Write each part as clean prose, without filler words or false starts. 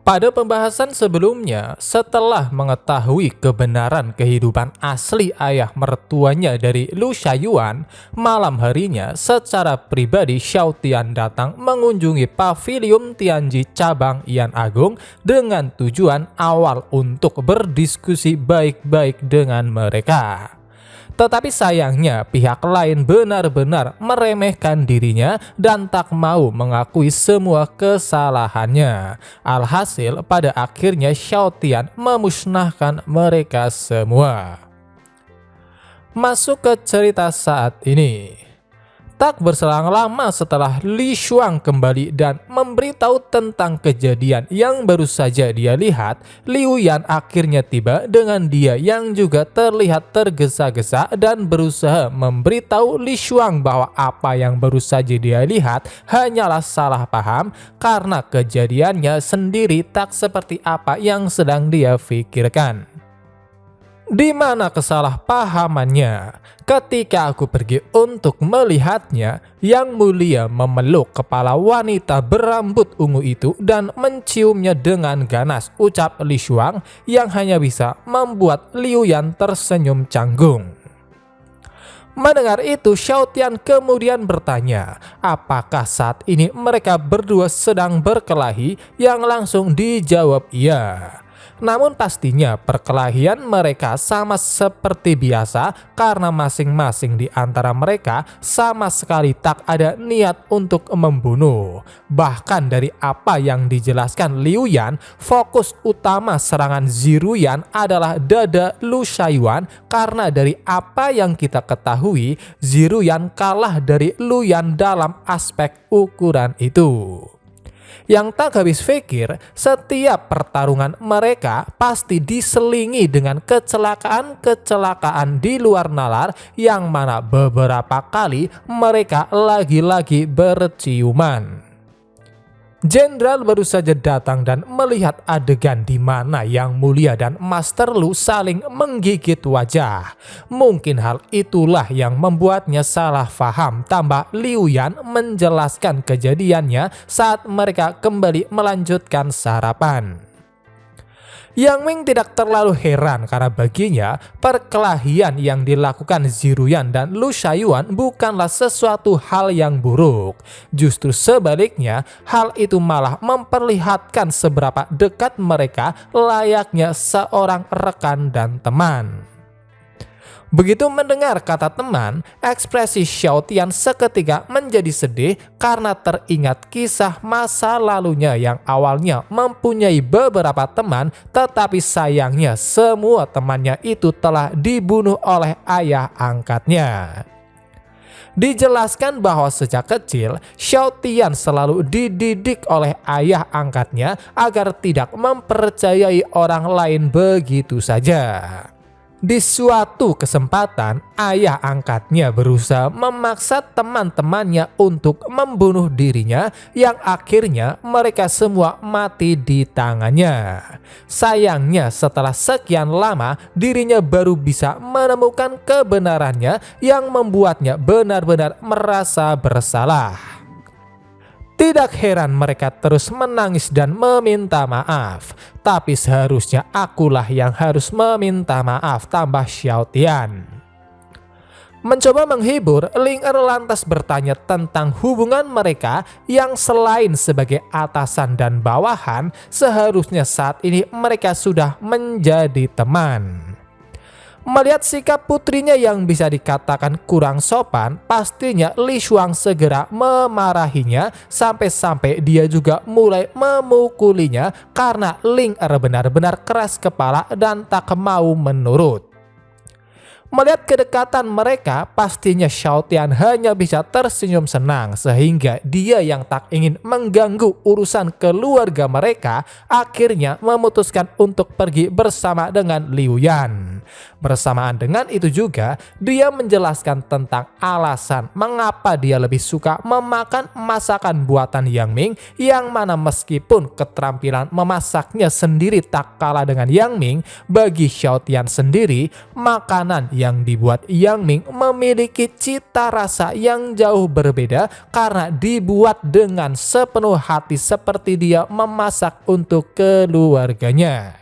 Pada pembahasan sebelumnya, setelah mengetahui kebenaran kehidupan asli ayah mertuanya dari Lu Shaiyuan, malam harinya secara pribadi Xiao Tian datang mengunjungi pavilion Tianji cabang Yan Agung dengan tujuan awal untuk berdiskusi baik-baik dengan mereka. Tetapi sayangnya pihak lain benar-benar meremehkan dirinya dan tak mau mengakui semua kesalahannya. Alhasil pada akhirnya Xiao Tian memusnahkan mereka semua. Masuk ke cerita saat ini. Tak berselang lama setelah Li Shuang kembali dan memberitahu tentang kejadian yang baru saja dia lihat, Liu Yan akhirnya tiba dengan dia yang juga terlihat tergesa-gesa dan berusaha memberitahu Li Shuang bahwa apa yang baru saja dia lihat hanyalah salah paham karena kejadiannya sendiri tak seperti apa yang sedang dia pikirkan. Di mana kesalahpahamannya? Ketika aku pergi untuk melihatnya, Yang Mulia memeluk kepala wanita berambut ungu itu dan menciumnya dengan ganas, ucap Li Shuang yang hanya bisa membuat Liu Yan tersenyum canggung. Mendengar itu, Xiao Tian kemudian bertanya, apakah saat ini mereka berdua sedang berkelahi? Yang langsung dijawab iya. Namun pastinya perkelahian mereka sama seperti biasa karena masing-masing di antara mereka sama sekali tak ada niat untuk membunuh. Bahkan dari apa yang dijelaskan Liu Yan, fokus utama serangan Ziruyan adalah dada Lu Shaiyuan karena dari apa yang kita ketahui, Ziruyan kalah dari Lu Yan dalam aspek ukuran itu. Yang tak habis pikir, setiap pertarungan mereka pasti diselingi dengan kecelakaan-kecelakaan di luar nalar yang mana beberapa kali mereka lagi-lagi berciuman. Jenderal baru saja datang dan melihat adegan di mana Yang Mulia dan Master Lu saling menggigit wajah. Mungkin hal itulah yang membuatnya salah paham, tambah Liu Yan menjelaskan kejadiannya saat mereka kembali melanjutkan sarapan. Yang Ming tidak terlalu heran karena baginya perkelahian yang dilakukan Ziruyan dan Lu Shaiyuan bukanlah sesuatu hal yang buruk. Justru sebaliknya, hal itu malah memperlihatkan seberapa dekat mereka layaknya seorang rekan dan teman. Begitu mendengar kata teman, ekspresi Xiao Tian seketika menjadi sedih karena teringat kisah masa lalunya yang awalnya mempunyai beberapa teman, tetapi sayangnya semua temannya itu telah dibunuh oleh ayah angkatnya. Dijelaskan bahwa sejak kecil, Xiao Tian selalu dididik oleh ayah angkatnya agar tidak mempercayai orang lain begitu saja. Di suatu kesempatan, ayah angkatnya berusaha memaksa teman-temannya untuk membunuh dirinya yang akhirnya mereka semua mati di tangannya. Sayangnya setelah sekian lama dirinya baru bisa menemukan kebenarannya yang membuatnya benar-benar merasa bersalah. Tidak heran mereka terus menangis dan meminta maaf. Tapi seharusnya akulah yang harus meminta maaf, tambah Xiao Tian. Mencoba menghibur, Ling Er lantas bertanya tentang hubungan mereka yang selain sebagai atasan dan bawahan, seharusnya saat ini mereka sudah menjadi teman. Melihat sikap putrinya yang bisa dikatakan kurang sopan, pastinya Li Shuang segera memarahinya sampai-sampai dia juga mulai memukulinya karena Ling Er benar-benar keras kepala dan tak mau menurut. Melihat kedekatan mereka, pastinya Xiao Tian hanya bisa tersenyum senang sehingga dia yang tak ingin mengganggu urusan keluarga mereka akhirnya memutuskan untuk pergi bersama dengan Liu Yan. Bersamaan dengan itu juga, dia menjelaskan tentang alasan mengapa dia lebih suka memakan masakan buatan Yang Ming, yang mana meskipun keterampilan memasaknya sendiri tak kalah dengan Yang Ming, bagi Xiao Tian sendiri, makanan yang dibuat Yang Ming memiliki cita rasa yang jauh berbeda karena dibuat dengan sepenuh hati seperti dia memasak untuk keluarganya.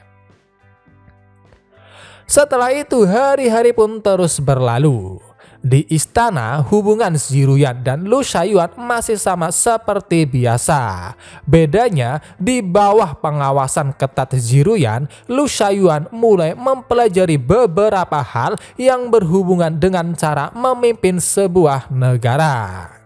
Setelah itu hari-hari pun terus berlalu. Di istana, hubungan Ziruyan dan Lu Shaoyuan masih sama seperti biasa. Bedanya, di bawah pengawasan ketat Ziruyan, Lu Shaoyuan mulai mempelajari beberapa hal yang berhubungan dengan cara memimpin sebuah negara.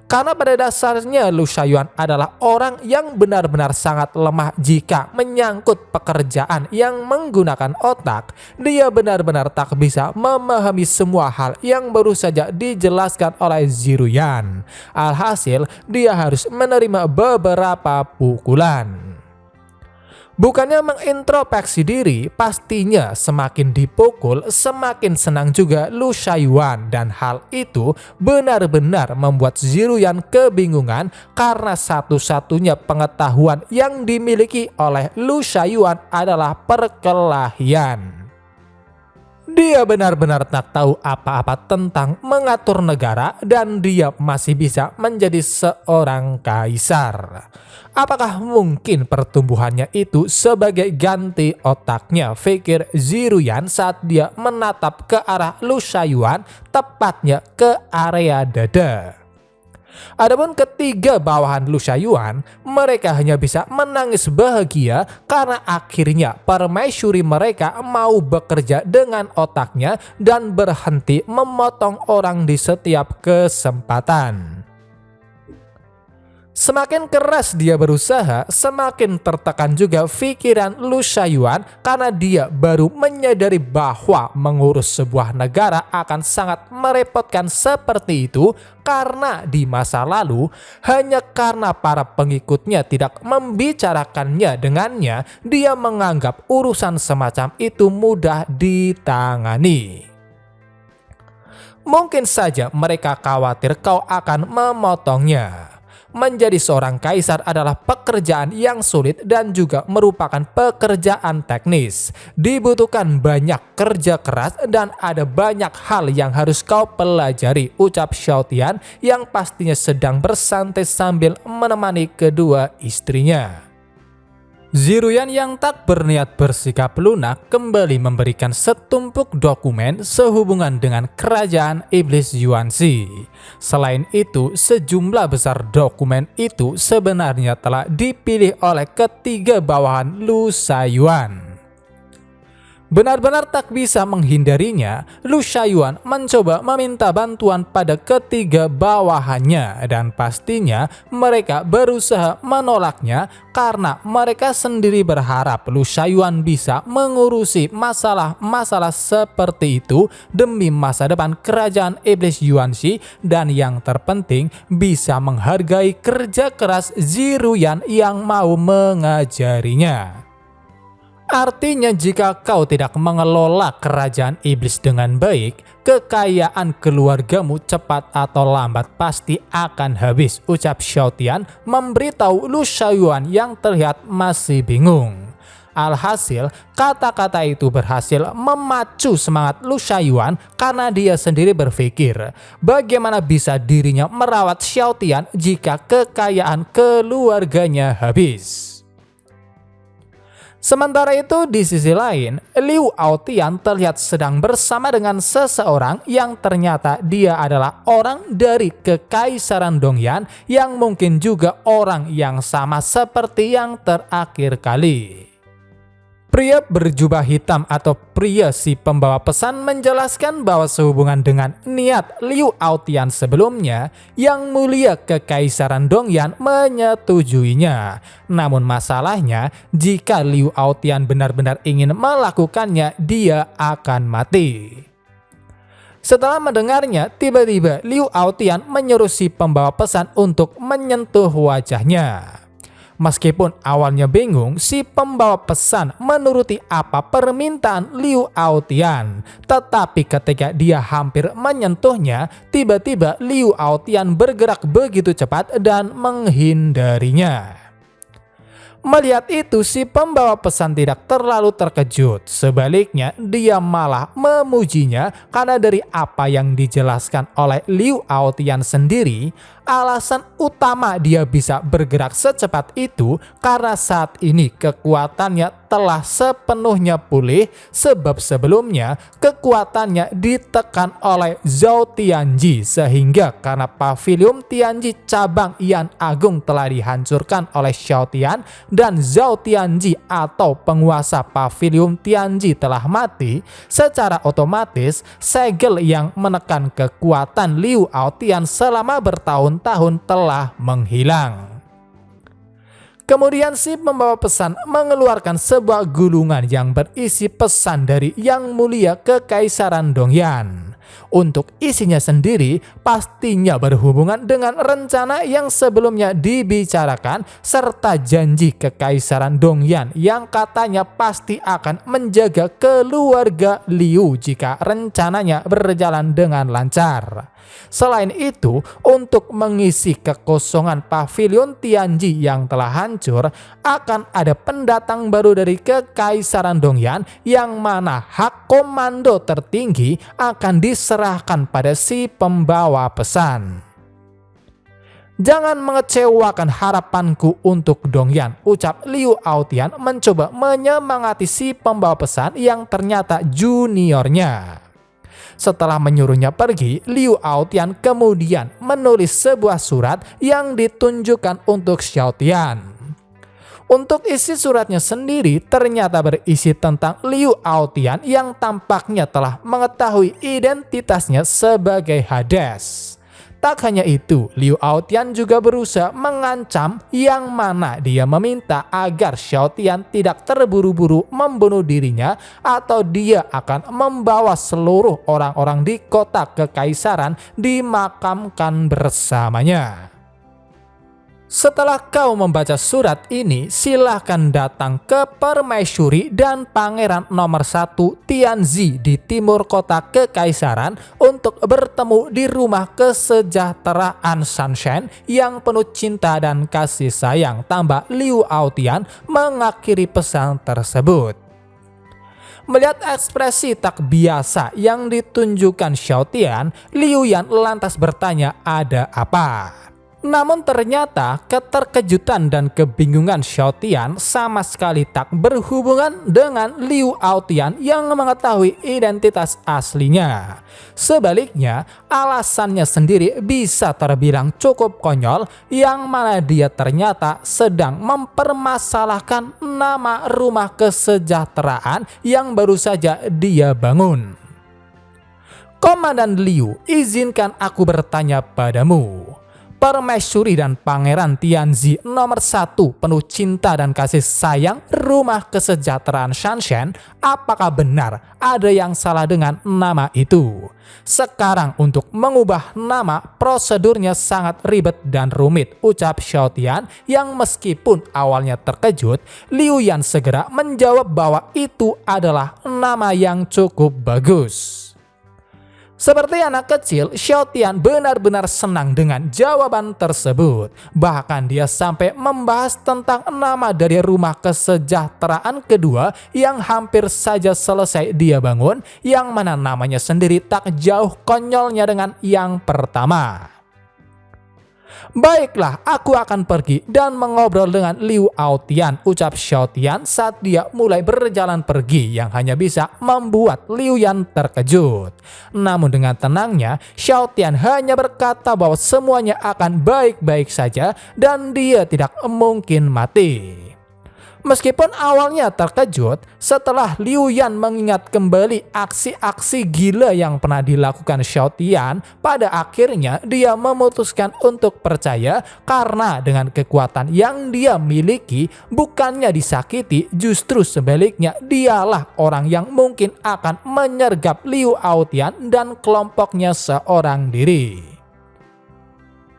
Karena pada dasarnya Lu Shaoyuan adalah orang yang benar-benar sangat lemah jika menyangkut pekerjaan yang menggunakan otak. Dia benar-benar tak bisa memahami semua hal yang baru saja dijelaskan oleh Ziruyan. Alhasil, dia harus menerima beberapa pukulan. Bukannya mengintrospeksi diri, pastinya semakin dipukul semakin senang juga Lu Shaoyuan, dan hal itu benar-benar membuat Ziruyan kebingungan karena satu-satunya pengetahuan yang dimiliki oleh Lu Shaoyuan adalah perkelahian. Dia benar-benar tak tahu apa-apa tentang mengatur negara dan dia masih bisa menjadi seorang kaisar. Apakah mungkin pertumbuhannya itu sebagai ganti otaknya, pikir Ziruyan saat dia menatap ke arah Lu Shaoyuan, tepatnya ke area dada. Adapun ketiga bawahan Lu Shaoyuan, mereka hanya bisa menangis bahagia karena akhirnya permaisuri mereka mau bekerja dengan otaknya dan berhenti memotong orang di setiap kesempatan. Semakin keras dia berusaha, semakin tertekan juga pikiran Lu Shaoyuan karena dia baru menyadari bahwa mengurus sebuah negara akan sangat merepotkan seperti itu karena di masa lalu hanya karena para pengikutnya tidak membicarakannya dengannya, dia menganggap urusan semacam itu mudah ditangani. Mungkin saja mereka khawatir kau akan memotongnya. Menjadi seorang kaisar adalah pekerjaan yang sulit dan juga merupakan pekerjaan teknis. Dibutuhkan banyak kerja keras dan ada banyak hal yang harus kau pelajari, ucap Xiao Tian yang pastinya sedang bersantai sambil menemani kedua istrinya. Ziruyan yang tak berniat bersikap lunak kembali memberikan setumpuk dokumen sehubungan dengan kerajaan iblis Yuanxi. Selain itu, sejumlah besar dokumen itu sebenarnya telah dipilih oleh ketiga bawahan Lu Shaoyuan. Benar-benar tak bisa menghindarinya, Lu Shaoyuan mencoba meminta bantuan pada ketiga bawahannya dan pastinya mereka berusaha menolaknya karena mereka sendiri berharap Lu Shaoyuan bisa mengurusi masalah-masalah seperti itu demi masa depan kerajaan iblis Yuanxi dan yang terpenting bisa menghargai kerja keras Ziruyan yang mau mengajarinya. Artinya jika kau tidak mengelola kerajaan iblis dengan baik, kekayaan keluargamu cepat atau lambat pasti akan habis, ucap Xiao Tian memberitahu Lu Shaoyuan yang terlihat masih bingung. Alhasil, kata-kata itu berhasil memacu semangat Lu Shaoyuan karena dia sendiri berpikir bagaimana bisa dirinya merawat Xiao Tian jika kekayaan keluarganya habis. Sementara itu di sisi lain, Liu Aotian terlihat sedang bersama dengan seseorang yang ternyata dia adalah orang dari Kekaisaran Dongyan yang mungkin juga orang yang sama seperti yang terakhir kali. Pria berjubah hitam atau pria si pembawa pesan menjelaskan bahwa sehubungan dengan niat Liu Aotian sebelumnya, Yang Mulia Kekaisaran Dongyan menyetujuinya. Namun masalahnya, jika Liu Aotian benar-benar ingin melakukannya, dia akan mati. Setelah mendengarnya, tiba-tiba Liu Aotian menyuruh si pembawa pesan untuk menyentuh wajahnya. Meskipun awalnya bingung, si pembawa pesan menuruti apa permintaan Liu Aotian. Tetapi ketika dia hampir menyentuhnya, tiba-tiba Liu Aotian bergerak begitu cepat dan menghindarinya. Melihat itu, si pembawa pesan tidak terlalu terkejut. Sebaliknya, dia malah memujinya karena dari apa yang dijelaskan oleh Liu Aotian sendiri, alasan utama dia bisa bergerak secepat itu karena saat ini kekuatannya telah sepenuhnya pulih, sebab sebelumnya kekuatannya ditekan oleh Zhao Tianji, sehingga karena pavilion Tianji cabang Yan Agung telah dihancurkan oleh Xiao Tian dan Zhao Tianji atau penguasa pavilion Tianji telah mati, secara otomatis segel yang menekan kekuatan Liu Aotian selama bertahun-tahun telah menghilang. Kemudian si pembawa pesan mengeluarkan sebuah gulungan yang berisi pesan dari Yang Mulia Kekaisaran Dongyan. Untuk isinya sendiri pastinya berhubungan dengan rencana yang sebelumnya dibicarakan serta janji Kekaisaran Dongyan yang katanya pasti akan menjaga keluarga Liu jika rencananya berjalan dengan lancar. Selain itu, untuk mengisi kekosongan pavilion Tianji yang telah hancur, akan ada pendatang baru dari Kekaisaran Dongyan yang mana hak komando tertinggi akan diserahkan pada si pembawa pesan. Jangan mengecewakan harapanku untuk Dongyan, ucap Liu Aotian mencoba menyemangati si pembawa pesan yang ternyata juniornya. Setelah menyuruhnya pergi, Liu Aotian kemudian menulis sebuah surat yang ditunjukkan untuk Xiao Tian. Untuk isi suratnya sendiri ternyata berisi tentang Liu Aotian yang tampaknya telah mengetahui identitasnya sebagai Hades. Tak hanya itu, Liu Aotian juga berusaha mengancam yang mana dia meminta agar Xiao Tian tidak terburu-buru membunuh dirinya atau dia akan membawa seluruh orang-orang di kota kekaisaran dimakamkan bersamanya. Setelah kau membaca surat ini, silahkan datang ke Permaisuri dan Pangeran nomor 1 Tianzi di timur kota kekaisaran untuk bertemu di rumah kesejahteraan Shanshan yang penuh cinta dan kasih sayang, tambah Liu Aotian mengakhiri pesan tersebut. Melihat ekspresi tak biasa yang ditunjukkan Xiao Tian, Liu Yan lantas bertanya ada apa. Namun ternyata keterkejutan dan kebingungan Xiao Tian sama sekali tak berhubungan dengan Liu Aotian yang mengetahui identitas aslinya. Sebaliknya, alasannya sendiri bisa terbilang cukup konyol yang mana dia ternyata sedang mempermasalahkan nama rumah kesejahteraan yang baru saja dia bangun. Komandan Liu, izinkan aku bertanya padamu. Permaisuri dan Pangeran Tianzi nomor 1 penuh cinta dan kasih sayang rumah kesejahteraan Shanshan, apakah benar ada yang salah dengan nama itu? Sekarang untuk mengubah nama prosedurnya sangat ribet dan rumit, ucap Xiao Tian yang meskipun awalnya terkejut, Liu Yan segera menjawab bahwa itu adalah nama yang cukup bagus. Seperti anak kecil, Xiao Tian benar-benar senang dengan jawaban tersebut. Bahkan dia sampai membahas tentang nama dari rumah kesejahteraan kedua yang hampir saja selesai dia bangun, yang mana namanya sendiri tak jauh konyolnya dengan yang pertama. Baiklah, aku akan pergi dan mengobrol dengan Liu Aotian, ucap Xiao Tian saat dia mulai berjalan pergi yang hanya bisa membuat Liu Yan terkejut. Namun dengan tenangnya, Xiao Tian hanya berkata bahwa semuanya akan baik-baik saja dan dia tidak mungkin mati. Meskipun awalnya terkejut, setelah Liu Yan mengingat kembali aksi-aksi gila yang pernah dilakukan Xiao Tian, pada akhirnya dia memutuskan untuk percaya karena dengan kekuatan yang dia miliki, bukannya disakiti, justru sebaliknya dialah orang yang mungkin akan menyergap Liu Aotian dan kelompoknya seorang diri.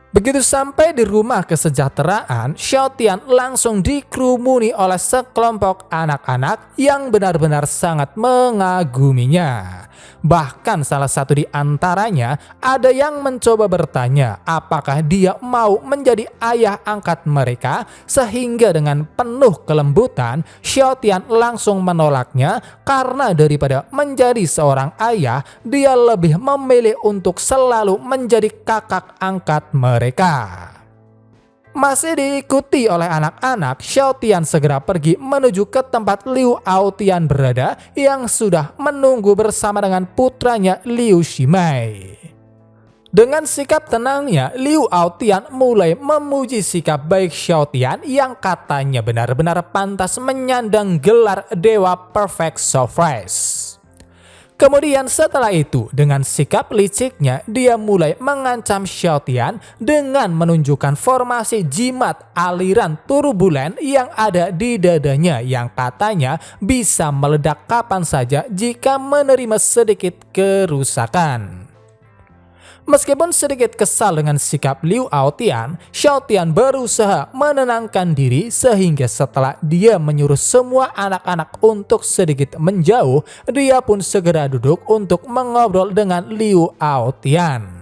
Begitu sampai di rumah kesejahteraan, Xiao Tian langsung dikerumuni oleh sekelompok anak-anak yang benar-benar sangat mengaguminya. Bahkan salah satu di antaranya ada yang mencoba bertanya apakah dia mau menjadi ayah angkat mereka, sehingga dengan penuh kelembutan Xiao Tian langsung menolaknya karena daripada menjadi seorang ayah, dia lebih memilih untuk selalu menjadi kakak angkat mereka. Masih diikuti oleh anak-anak, Xiao Tian segera pergi menuju ke tempat Liu Aotian berada yang sudah menunggu bersama dengan putranya Liu Ximai. Dengan sikap tenangnya, Liu Aotian mulai memuji sikap baik Xiao Tian yang katanya benar-benar pantas menyandang gelar Dewa Perfect Surprise. Kemudian setelah itu, dengan sikap liciknya, dia mulai mengancam Xiao Tian dengan menunjukkan formasi jimat aliran turbulen yang ada di dadanya yang katanya bisa meledak kapan saja jika menerima sedikit kerusakan. Meskipun sedikit kesal dengan sikap Liu Aotian, Xiao Tian berusaha menenangkan diri sehingga setelah dia menyuruh semua anak-anak untuk sedikit menjauh, dia pun segera duduk untuk mengobrol dengan Liu Aotian.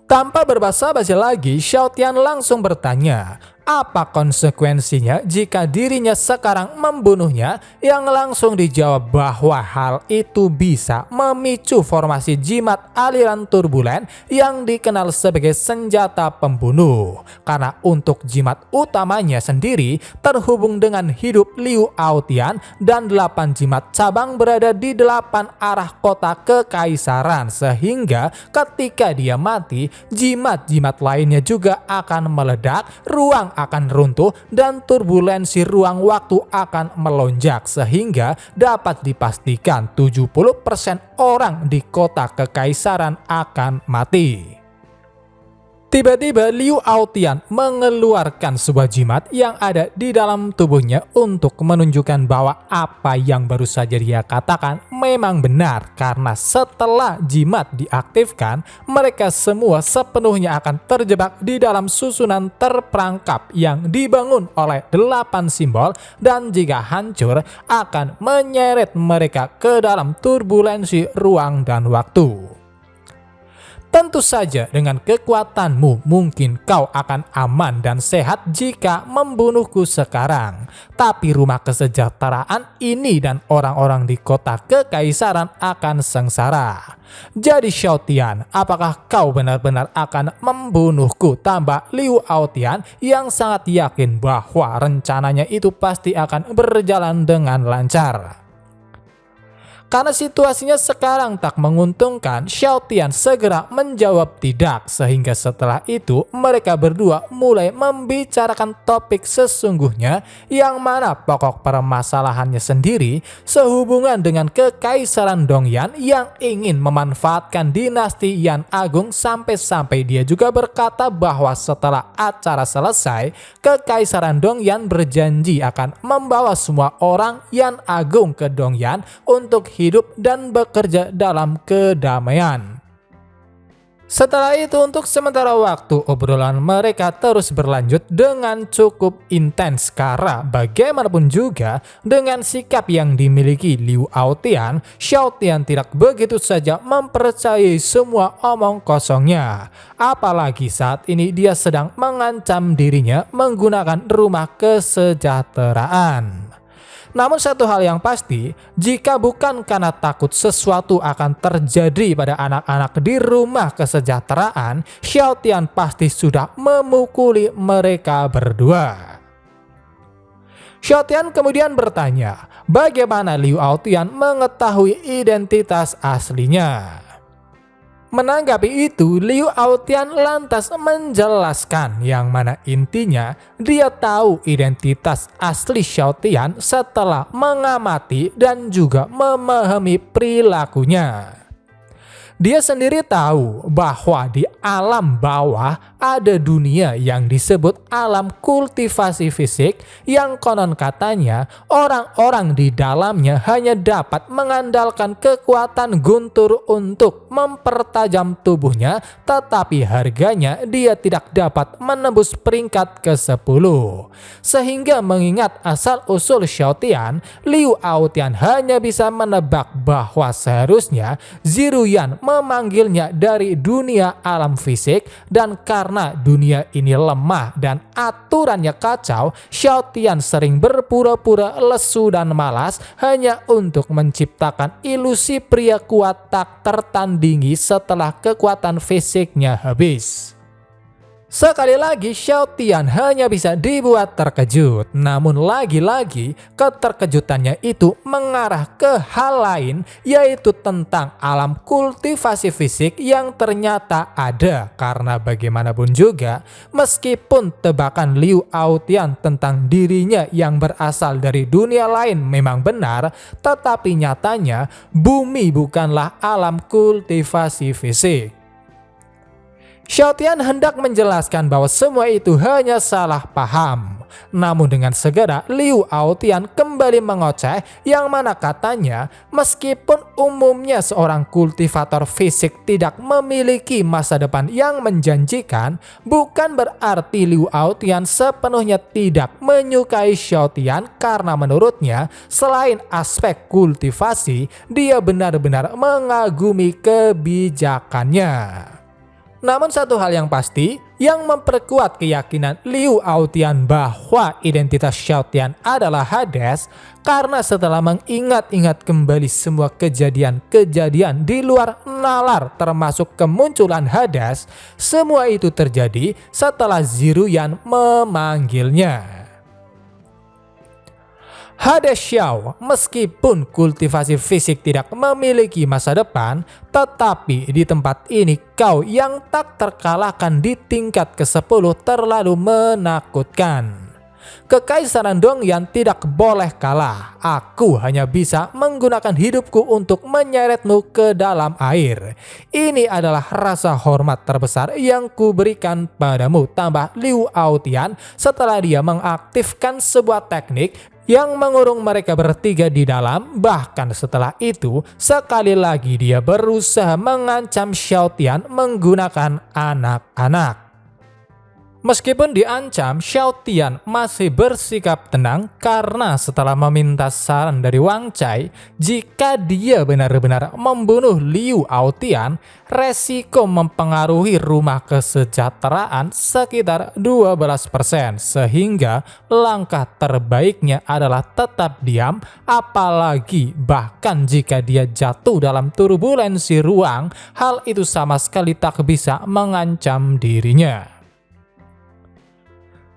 Tanpa berbasa-basi lagi, Xiao Tian langsung bertanya, apa konsekuensinya jika dirinya sekarang membunuhnya, yang langsung dijawab bahwa hal itu bisa memicu formasi jimat aliran turbulen yang dikenal sebagai senjata pembunuh. Karena untuk jimat utamanya sendiri terhubung dengan hidup Liu Aotian dan 8 jimat cabang berada di 8 arah kota kekaisaran, sehingga ketika dia mati, jimat-jimat lainnya juga akan meledak, ruang akan runtuh, dan turbulensi ruang waktu akan melonjak sehingga dapat dipastikan 70% orang di kota kekaisaran akan mati. Tiba-tiba Liu Aotian mengeluarkan sebuah jimat yang ada di dalam tubuhnya untuk menunjukkan bahwa apa yang baru saja dia katakan memang benar, karena setelah jimat diaktifkan, mereka semua sepenuhnya akan terjebak di dalam susunan terperangkap yang dibangun oleh 8 simbol, dan jika hancur akan menyeret mereka ke dalam turbulensi ruang dan waktu. Tentu saja dengan kekuatanmu mungkin kau akan aman dan sehat jika membunuhku sekarang. Tapi rumah kesejahteraan ini dan orang-orang di kota kekaisaran akan sengsara. Jadi Xiao Tian, apakah kau benar-benar akan membunuhku? Tambah Liu Aotian yang sangat yakin bahwa rencananya itu pasti akan berjalan dengan lancar. Karena situasinya sekarang tak menguntungkan, Xiao Tian segera menjawab tidak, sehingga setelah itu mereka berdua mulai membicarakan topik sesungguhnya, yang mana pokok permasalahannya sendiri sehubungan dengan Kekaisaran Dongyan yang ingin memanfaatkan dinasti Yan Agung, sampai-sampai dia juga berkata bahwa setelah acara selesai, Kekaisaran Dongyan berjanji akan membawa semua orang Yan Agung ke Dongyan untuk hidup dan bekerja dalam kedamaian. Setelah itu, untuk sementara waktu obrolan mereka terus berlanjut dengan cukup intens, karena bagaimanapun juga dengan sikap yang dimiliki Liu Aotian, Xiao Tian tidak begitu saja mempercayai semua omong kosongnya. Apalagi saat ini dia sedang mengancam dirinya menggunakan rumah kesejahteraan. Namun satu hal yang pasti, jika bukan karena takut sesuatu akan terjadi pada anak-anak di rumah kesejahteraan, Xiao Tian pasti sudah memukuli mereka berdua. Xiao Tian kemudian bertanya, bagaimana Liu Aotian mengetahui identitas aslinya? Menanggapi itu, Liu Aotian lantas menjelaskan yang mana intinya dia tahu identitas asli Xiao Tian setelah mengamati dan juga memahami perilakunya. Dia sendiri tahu bahwa di alam bawah ada dunia yang disebut alam kultivasi fisik yang konon katanya orang-orang di dalamnya hanya dapat mengandalkan kekuatan guntur untuk mempertajam tubuhnya, tetapi harganya dia tidak dapat menembus peringkat ke-10. Sehingga mengingat asal-usul Xiaotian, Liu Aotian hanya bisa menebak bahwa seharusnya Ziruyan memanggilnya dari dunia alam fisik, dan karena dunia ini lemah dan aturannya kacau, Xiaotian sering berpura-pura lesu dan malas hanya untuk menciptakan ilusi pria kuat tak tertandingi setelah kekuatan fisiknya habis. Sekali lagi Xiaotian hanya bisa dibuat terkejut, namun lagi-lagi keterkejutannya itu mengarah ke hal lain, yaitu tentang alam kultivasi fisik yang ternyata ada. Karena bagaimanapun juga, meskipun tebakan Liu Aotian tentang dirinya yang berasal dari dunia lain memang benar, tetapi nyatanya bumi bukanlah alam kultivasi fisik. Xiaotian hendak menjelaskan bahwa semua itu hanya salah paham. Namun dengan segera Liu Aotian kembali mengoceh, yang mana katanya meskipun umumnya seorang kultivator fisik tidak memiliki masa depan yang menjanjikan, bukan berarti Liu Aotian sepenuhnya tidak menyukai Xiaotian, karena menurutnya selain aspek kultivasi, dia benar-benar mengagumi kebijakannya. Namun satu hal yang pasti yang memperkuat keyakinan Liu Aotian bahwa identitas Xiaotian adalah Hades, karena setelah mengingat-ingat kembali semua kejadian-kejadian di luar nalar termasuk kemunculan Hades, semua itu terjadi setelah Ziruyan memanggilnya. Hades Xiao, meskipun kultivasi fisik tidak memiliki masa depan, tetapi di tempat ini kau yang tak terkalahkan di tingkat ke-10 terlalu menakutkan. Kekaisaran Dongyan tidak boleh kalah. Aku hanya bisa menggunakan hidupku untuk menyeretmu ke dalam air. Ini adalah rasa hormat terbesar yang kuberikan padamu, tambah Liu Aotian setelah dia mengaktifkan sebuah teknik yang mengurung mereka bertiga di dalam. Bahkan setelah itu, sekali lagi dia berusaha mengancam Xiaotian menggunakan anak-anak. Meskipun diancam, Xiaotian masih bersikap tenang karena setelah meminta saran dari Wang Cai, jika dia benar-benar membunuh Liu Aotian, resiko mempengaruhi rumah kesejahteraan sekitar 12%, sehingga langkah terbaiknya adalah tetap diam, apalagi bahkan jika dia jatuh dalam turbulensi ruang, hal itu sama sekali tak bisa mengancam dirinya.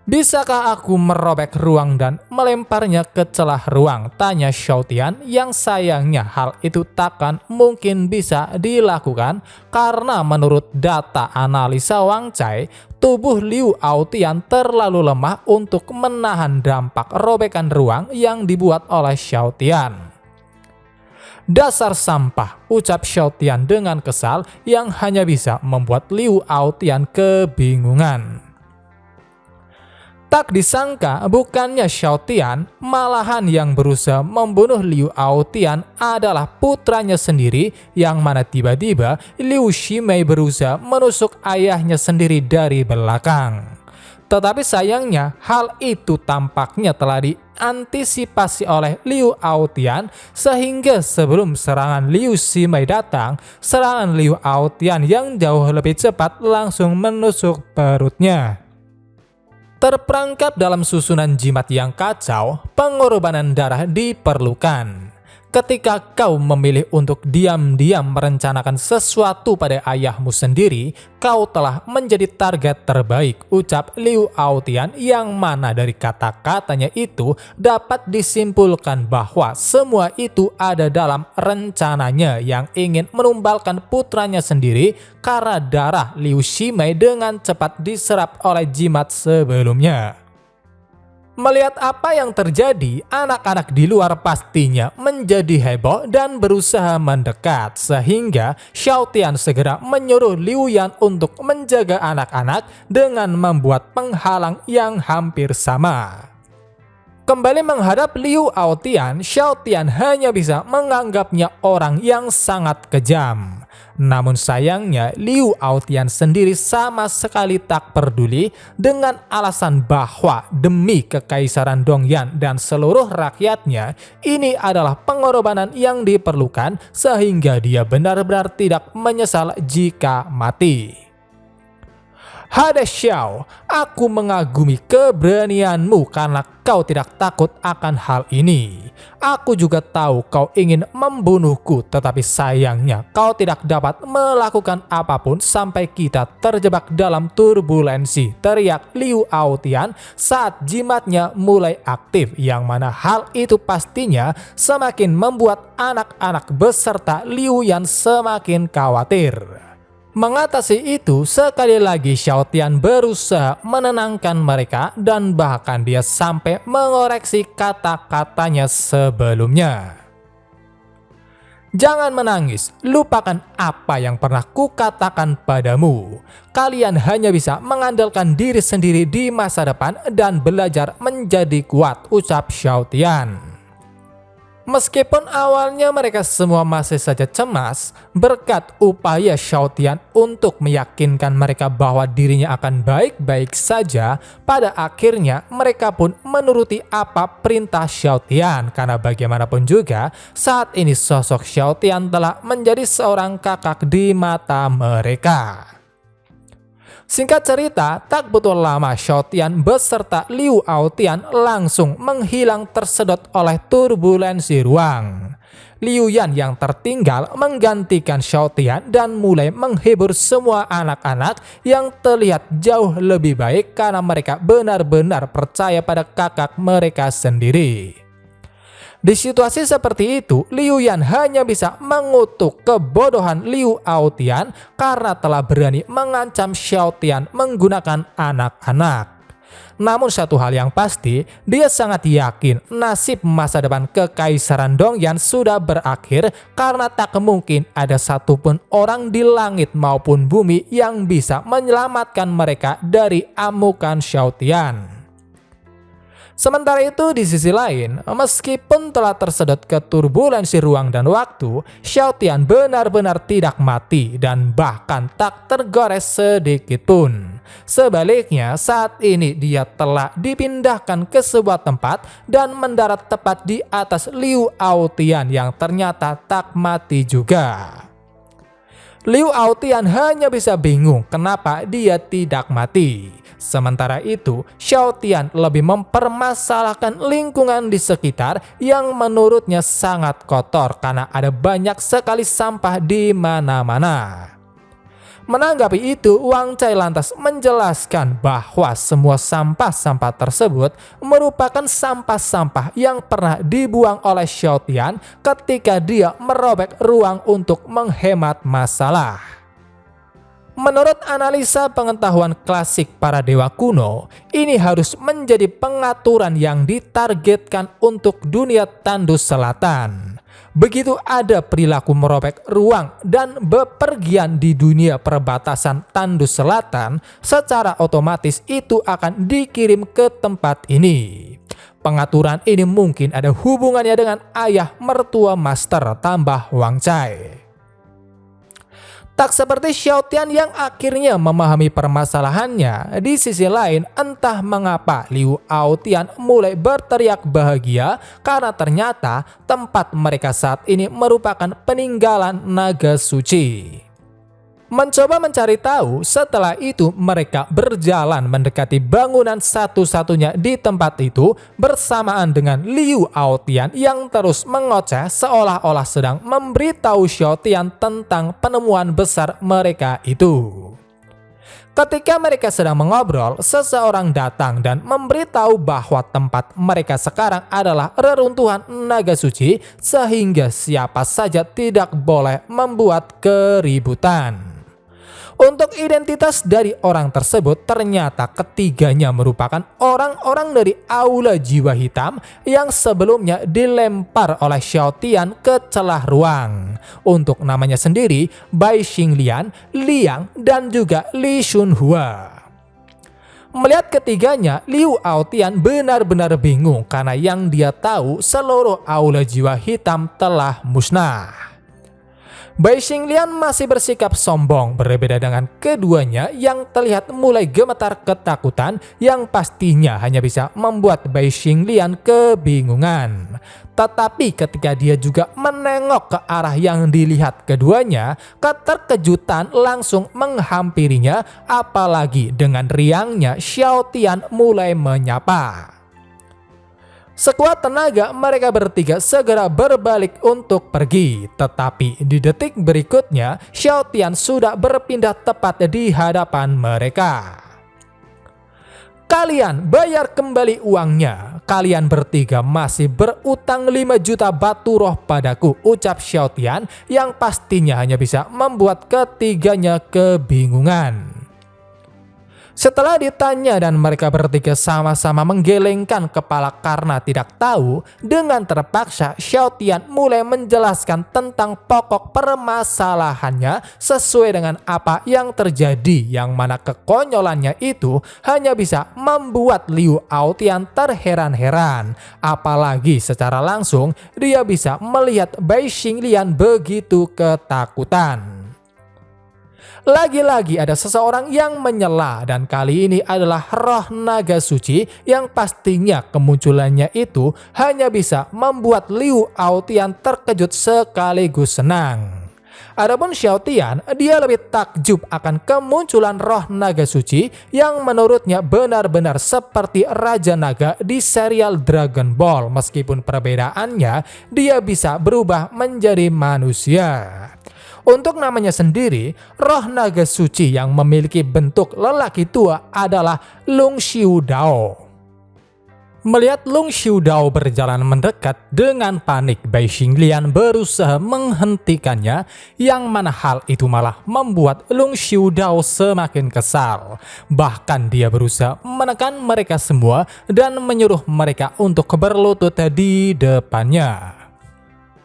Bisakah aku merobek ruang dan melemparnya ke celah ruang? Tanya Xiaotian, yang sayangnya hal itu takkan mungkin bisa dilakukan karena menurut data analisa Wang Cai, tubuh Liu Aotian terlalu lemah untuk menahan dampak robekan ruang yang dibuat oleh Xiaotian. Dasar sampah, ucap Xiaotian dengan kesal yang hanya bisa membuat Liu Aotian kebingungan. Tak disangka bukannya Xiaotian, malahan yang berusaha membunuh Liu Aotian adalah putranya sendiri, yang mana tiba-tiba Liu Ximei berusaha menusuk ayahnya sendiri dari belakang. Tetapi sayangnya hal itu tampaknya telah diantisipasi oleh Liu Aotian, sehingga sebelum serangan Liu Ximei datang, serangan Liu Aotian yang jauh lebih cepat langsung menusuk perutnya. Terperangkap dalam susunan jimat yang kacau, pengorbanan darah diperlukan. Ketika kau memilih untuk diam-diam merencanakan sesuatu pada ayahmu sendiri, kau telah menjadi target terbaik, ucap Liu Aotian, yang mana dari kata-katanya itu dapat disimpulkan bahwa semua itu ada dalam rencananya yang ingin menumbalkan putranya sendiri karena darah Liu Ximei dengan cepat diserap oleh jimat sebelumnya. Melihat apa yang terjadi, anak-anak di luar pastinya menjadi heboh dan berusaha mendekat, sehingga Xiao Tian segera menyuruh Liu Yan untuk menjaga anak-anak dengan membuat penghalang yang hampir sama. Kembali menghadap Liu Aotian, Xiao Tian hanya bisa menganggapnya orang yang sangat kejam. Namun sayangnya, Liu Aotian sendiri sama sekali tak peduli dengan alasan bahwa demi kekaisaran Dongyan dan seluruh rakyatnya, ini adalah pengorbanan yang diperlukan sehingga dia benar-benar tidak menyesal jika mati. Hades Xiao, aku mengagumi keberanianmu karena kau tidak takut akan hal ini. Aku juga tahu kau ingin membunuhku, tetapi sayangnya kau tidak dapat melakukan apapun sampai kita terjebak dalam turbulensi, teriak Liu Aotian saat jimatnya mulai aktif, yang mana hal itu pastinya semakin membuat anak-anak beserta Liu Yan semakin khawatir. Mengatasi itu, sekali lagi Xiao Tian berusaha menenangkan mereka dan bahkan dia sampai mengoreksi kata-katanya sebelumnya. Jangan menangis, lupakan apa yang pernah kukatakan padamu. Kalian hanya bisa mengandalkan diri sendiri di masa depan dan belajar menjadi kuat, ucap Xiao Tian. Meskipun awalnya mereka semua masih saja cemas, berkat upaya Xiao Tian untuk meyakinkan mereka bahwa dirinya akan baik-baik saja, pada akhirnya mereka pun menuruti apa perintah Xiao Tian, karena bagaimanapun juga saat ini sosok Xiao Tian telah menjadi seorang kakak di mata mereka. Singkat cerita, tak butuh lama Xiao Tian beserta Liu Aotian langsung menghilang tersedot oleh turbulensi ruang. Liu Yan yang tertinggal menggantikan Xiao Tian dan mulai menghibur semua anak-anak yang terlihat jauh lebih baik karena mereka benar-benar percaya pada kakak mereka sendiri. Di situasi seperti itu, Liu Yan hanya bisa mengutuk kebodohan Liu Aotian karena telah berani mengancam Xiao Tian menggunakan anak-anak. Namun satu hal yang pasti, dia sangat yakin nasib masa depan kekaisaran Dongyan sudah berakhir karena tak mungkin ada satupun orang di langit maupun bumi yang bisa menyelamatkan mereka dari amukan Xiao Tian. Sementara itu di sisi lain, meskipun telah tersedot ke turbulensi ruang dan waktu, Xiao Tian benar-benar tidak mati dan bahkan tak tergores sedikit pun. Sebaliknya, saat ini dia telah dipindahkan ke sebuah tempat dan mendarat tepat di atas Liu Aotian yang ternyata tak mati juga. Liu Aotian hanya bisa bingung kenapa dia tidak mati. Sementara itu, Xiao Tian lebih mempermasalahkan lingkungan di sekitar yang menurutnya sangat kotor karena ada banyak sekali sampah di mana-mana. Menanggapi itu, Wang Cai lantas menjelaskan bahwa semua sampah-sampah tersebut merupakan sampah-sampah yang pernah dibuang oleh Xiao Tian ketika dia merobek ruang untuk menghemat masalah. Menurut analisa pengetahuan klasik para dewa kuno, ini harus menjadi pengaturan yang ditargetkan untuk dunia Tandus Selatan. Begitu ada perilaku merobek ruang dan bepergian di dunia perbatasan Tandus Selatan, secara otomatis itu akan dikirim ke tempat ini. Pengaturan ini mungkin ada hubungannya dengan ayah mertua Master, tambah Wang Cai. Tak seperti Xiao Tian yang akhirnya memahami permasalahannya, di sisi lain entah mengapa Liu Aotian mulai berteriak bahagia karena ternyata tempat mereka saat ini merupakan peninggalan naga suci. Mencoba mencari tahu, setelah itu mereka berjalan mendekati bangunan satu-satunya di tempat itu bersamaan dengan Liu Aotian yang terus mengoceh seolah-olah sedang memberitahu Xiao Tian tentang penemuan besar mereka itu. Ketika mereka sedang mengobrol, seseorang datang dan memberitahu bahwa tempat mereka sekarang adalah reruntuhan naga suci sehingga siapa saja tidak boleh membuat keributan. Untuk identitas dari orang tersebut, ternyata ketiganya merupakan orang-orang dari Aula Jiwa Hitam yang sebelumnya dilempar oleh Xiao Tian ke celah ruang. Untuk namanya sendiri, Bai Xinglian, Liang, dan juga Li Shunhua. Melihat ketiganya, Liu Aotian benar-benar bingung karena yang dia tahu seluruh Aula Jiwa Hitam telah musnah. Bai Xinglian masih bersikap sombong, berbeda dengan keduanya yang terlihat mulai gemetar ketakutan yang pastinya hanya bisa membuat Bai Xinglian kebingungan. Tetapi ketika dia juga menengok ke arah yang dilihat keduanya, keterkejutan langsung menghampirinya, apalagi dengan riangnya Xiao Tian mulai menyapa. Sekuat tenaga mereka bertiga segera berbalik untuk pergi, tetapi di detik berikutnya Xiao Tian sudah berpindah tepat di hadapan mereka. Kalian bayar kembali uangnya, kalian bertiga masih berutang 5 juta batu roh padaku, ucap Xiao Tian yang pastinya hanya bisa membuat ketiganya kebingungan. Setelah ditanya dan mereka bertiga sama-sama menggelengkan kepala karena tidak tahu, dengan terpaksa Xiao Tian mulai menjelaskan tentang pokok permasalahannya sesuai dengan apa yang terjadi, yang mana kekonyolannya itu hanya bisa membuat Liu Aotian terheran-heran. Apalagi secara langsung dia bisa melihat Bai Xinglian begitu ketakutan. Lagi-lagi ada seseorang yang menyela, dan kali ini adalah roh naga suci yang pastinya kemunculannya itu hanya bisa membuat Liu Aotian terkejut sekaligus senang. Adapun Xiao Tian, dia lebih takjub akan kemunculan roh naga suci yang menurutnya benar-benar seperti Raja Naga di serial Dragon Ball, meskipun perbedaannya dia bisa berubah menjadi manusia. Untuk namanya sendiri, roh naga suci yang memiliki bentuk lelaki tua adalah Lung Xiu Dao. Melihat Lung Xiu Dao berjalan mendekat, dengan panik Bai Xinglian berusaha menghentikannya, yang mana hal itu malah membuat Lung Xiu Dao semakin kesal. Bahkan dia berusaha menekan mereka semua dan menyuruh mereka untuk berlutut di depannya.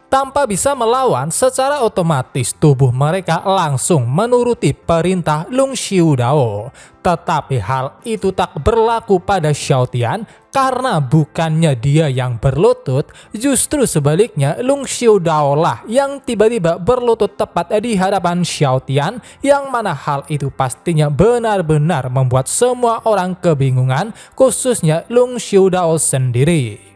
Tanpa bisa melawan, secara otomatis tubuh mereka langsung menuruti perintah Lung Xiu Dao. Tetapi hal itu tak berlaku pada Xiao Tian karena bukannya dia yang berlutut, justru sebaliknya Lung Xiu Dao lah yang tiba-tiba berlutut tepat di hadapan Xiao Tian, yang mana hal itu pastinya benar-benar membuat semua orang kebingungan, khususnya Lung Xiu Dao sendiri.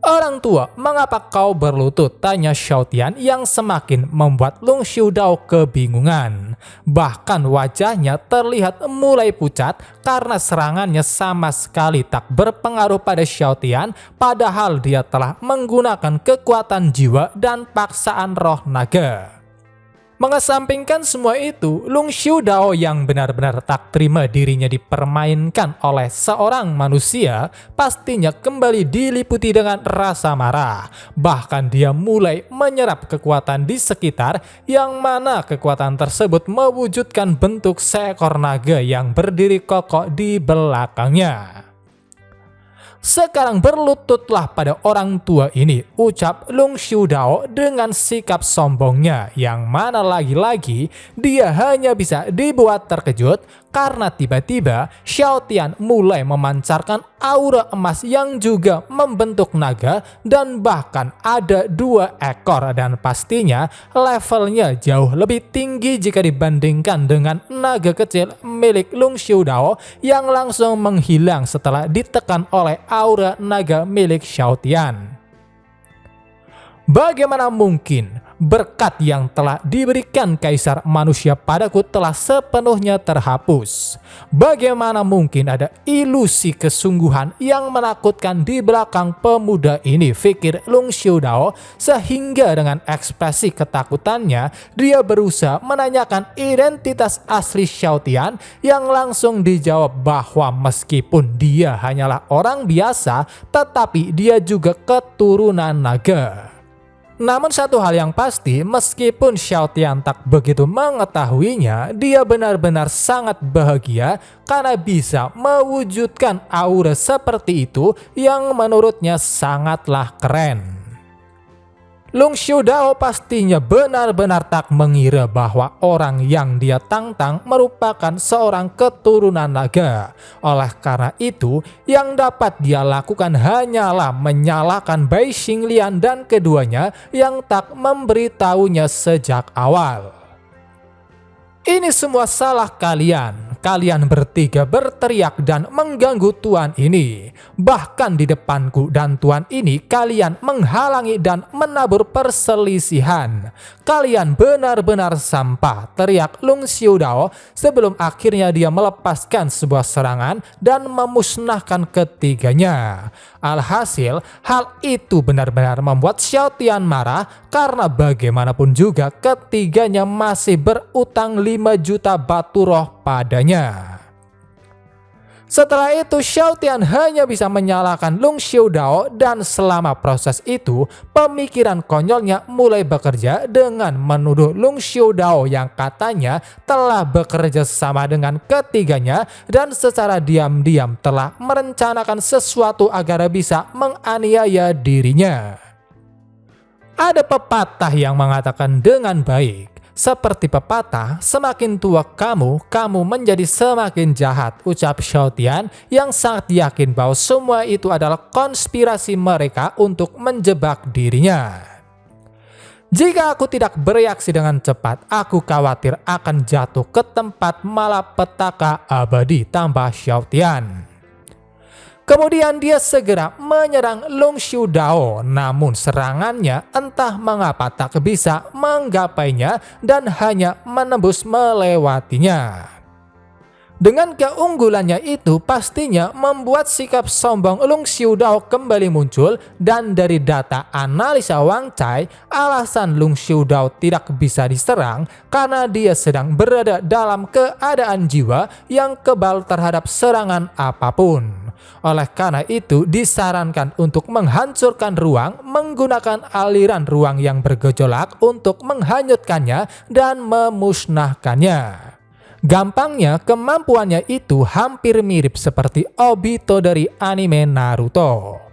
"Orang tua, mengapa kau berlutut?" tanya Xiao Tian yang semakin membuat Lung Xiu Dao kebingungan. Bahkan wajahnya terlihat mulai pucat karena serangannya sama sekali tak berpengaruh pada Xiao Tian, padahal dia telah menggunakan kekuatan jiwa dan paksaan roh naga. Mengesampingkan semua itu, Lung Xiu Dao yang benar-benar tak terima dirinya dipermainkan oleh seorang manusia pastinya kembali diliputi dengan rasa marah. Bahkan dia mulai menyerap kekuatan di sekitar, yang mana kekuatan tersebut mewujudkan bentuk seekor naga yang berdiri kokoh di belakangnya. "Sekarang berlututlah pada orang tua ini," ucap Lung Xiu Dao dengan sikap sombongnya, yang mana lagi-lagi dia hanya bisa dibuat terkejut karena tiba-tiba Xiao Tian mulai memancarkan aura emas yang juga membentuk naga, dan bahkan ada 2 ekor, dan pastinya levelnya jauh lebih tinggi jika dibandingkan dengan naga kecil milik Lung Xiu Dao yang langsung menghilang setelah ditekan oleh aura naga milik Xiao Tian. Bagaimana mungkin berkat yang telah diberikan Kaisar Manusia padaku telah sepenuhnya terhapus? Bagaimana mungkin ada ilusi kesungguhan yang menakutkan di belakang pemuda ini, pikir Lung Xiu Dao, sehingga dengan ekspresi ketakutannya dia berusaha menanyakan identitas asli Xiao Tian, yang langsung dijawab bahwa meskipun dia hanyalah orang biasa, tetapi dia juga keturunan naga. Namun satu hal yang pasti, meskipun Xiao Tian tak begitu mengetahuinya, dia benar-benar sangat bahagia karena bisa mewujudkan aura seperti itu yang menurutnya sangatlah keren. Lung Xiudao pastinya benar-benar tak mengira bahwa orang yang dia tantang merupakan seorang keturunan naga. Oleh karena itu, yang dapat dia lakukan hanyalah menyalahkan Bai Xinglian dan keduanya yang tak memberitahunya sejak awal. Ini semua salah kalian. Kalian bertiga berteriak dan mengganggu tuan ini. Bahkan di depanku dan tuan ini kalian menghalangi dan menabur perselisihan. Kalian benar-benar sampah, teriak Lung Xiudao sebelum akhirnya dia melepaskan sebuah serangan dan memusnahkan ketiganya. Alhasil, hal itu benar-benar membuat Xiao Tian marah karena bagaimanapun juga ketiganya masih berutang 5 juta batu roh padanya. Setelah itu Xiao Tian hanya bisa menyalahkan Lung Xiudao dan selama proses itu pemikiran konyolnya mulai bekerja dengan menuduh Lung Xiudao yang katanya telah bekerja sama dengan ketiganya dan secara diam-diam telah merencanakan sesuatu agar bisa menganiaya dirinya. Ada pepatah yang mengatakan dengan baik, seperti pepatah, semakin tua kamu menjadi semakin jahat, ucap Xiao Tian yang sangat yakin bahwa semua itu adalah konspirasi mereka untuk menjebak dirinya. Jika aku tidak bereaksi dengan cepat, aku khawatir akan jatuh ke tempat malapetaka abadi, tambah Xiao Tian. Kemudian dia segera menyerang Lung Xiudao, namun serangannya entah mengapa tak bisa menggapainya dan hanya menembus melewatinya. Dengan keunggulannya itu pastinya membuat sikap sombong Lung Xiudao kembali muncul dan dari data analisa Wang Cai, alasan Lung Xiudao tidak bisa diserang karena dia sedang berada dalam keadaan jiwa yang kebal terhadap serangan apapun. Oleh karena itu disarankan untuk menghancurkan ruang menggunakan aliran ruang yang bergejolak untuk menghanyutkannya dan memusnahkannya. Gampangnya kemampuannya itu hampir mirip seperti Obito dari anime Naruto.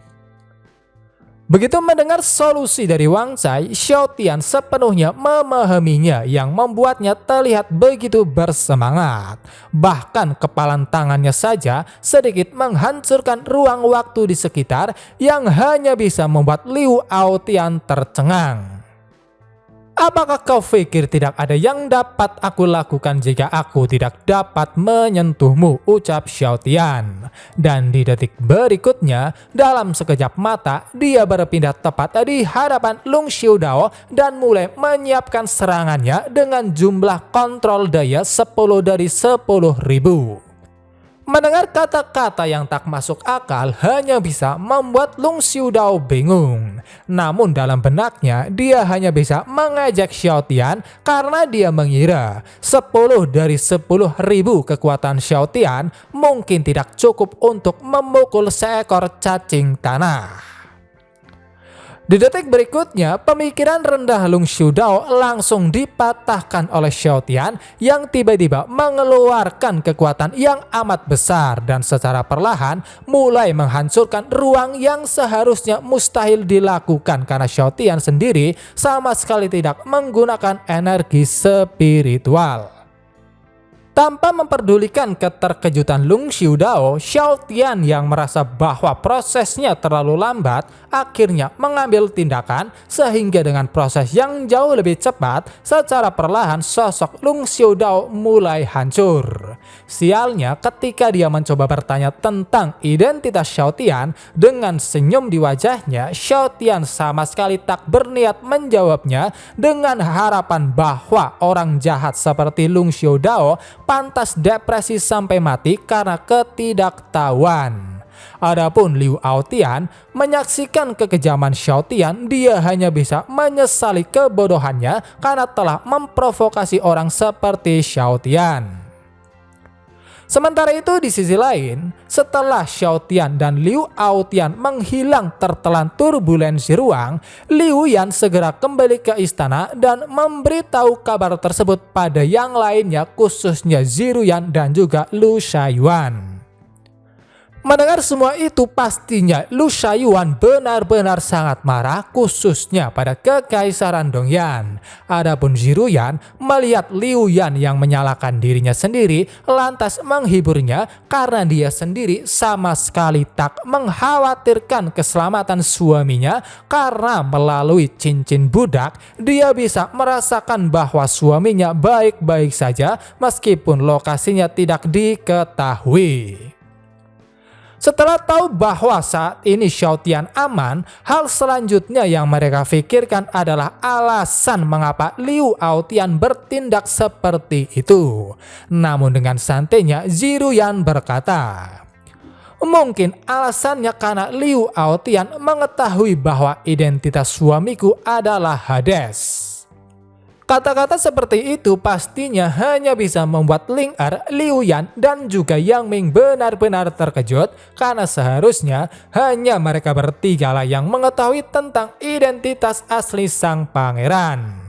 Begitu mendengar solusi dari Wang Cai, Xiao Tian sepenuhnya memahaminya yang membuatnya terlihat begitu bersemangat. Bahkan kepalan tangannya saja sedikit menghancurkan ruang waktu di sekitar yang hanya bisa membuat Liu Aotian tercengang. Apakah kau pikir tidak ada yang dapat aku lakukan jika aku tidak dapat menyentuhmu, ucap Xiao Tian. Dan di detik berikutnya, dalam sekejap mata, dia berpindah tepat di hadapan Lung Xiudao dan mulai menyiapkan serangannya dengan jumlah kontrol daya 10 dari 10.000. Mendengar kata-kata yang tak masuk akal hanya bisa membuat Lung Xiudao bingung. Namun dalam benaknya dia hanya bisa mengejek Xiao Tian karena dia mengira 10 dari 10.000 kekuatan Xiao Tian mungkin tidak cukup untuk memukul seekor cacing tanah. Di detik berikutnya, pemikiran rendah Lung Xiudao langsung dipatahkan oleh Xiao Tian yang tiba-tiba mengeluarkan kekuatan yang amat besar dan secara perlahan mulai menghancurkan ruang yang seharusnya mustahil dilakukan karena Xiao Tian sendiri sama sekali tidak menggunakan energi spiritual. Tanpa memperdulikan keterkejutan Lung Xiudao, Xiao Tian yang merasa bahwa prosesnya terlalu lambat akhirnya mengambil tindakan sehingga dengan proses yang jauh lebih cepat secara perlahan sosok Lung Xiudao mulai hancur. Sialnya ketika dia mencoba bertanya tentang identitas Xiao Tian dengan senyum di wajahnya, Xiao Tian sama sekali tak berniat menjawabnya dengan harapan bahwa orang jahat seperti Lung Xiudao pantas depresi sampai mati karena ketidaktahuan. Adapun Liu Aotian menyaksikan kekejaman Xiao Tian, dia hanya bisa menyesali kebodohannya karena telah memprovokasi orang seperti Xiao Tian. Sementara itu di sisi lain, setelah Xiao Tian dan Liu Aotian menghilang tertelan turbulensi ruang, Liu Yan segera kembali ke istana dan memberitahu kabar tersebut pada yang lainnya, khususnya Ziruyan dan juga Lu Shaiyuan. Mendengar semua itu, pastinya Lu Shaiyuan benar-benar sangat marah, khususnya pada Kekaisaran Dongyan. Adapun Ziruyan melihat Liu Yan yang menyalahkan dirinya sendiri, lantas menghiburnya karena dia sendiri sama sekali tak mengkhawatirkan keselamatan suaminya, karena melalui cincin budak dia bisa merasakan bahwa suaminya baik-baik saja meskipun lokasinya tidak diketahui. Setelah tahu bahwa saat ini Xiao Tian aman, hal selanjutnya yang mereka pikirkan adalah alasan mengapa Liu Aotian bertindak seperti itu. Namun dengan santainya Ziruyan berkata, mungkin alasannya karena Liu Aotian mengetahui bahwa identitas suamiku adalah Hades. Kata-kata seperti itu pastinya hanya bisa membuat Ling Er, Liu Yan, dan juga Yang Ming benar-benar terkejut, karena seharusnya hanya mereka bertiga lah yang mengetahui tentang identitas asli sang pangeran.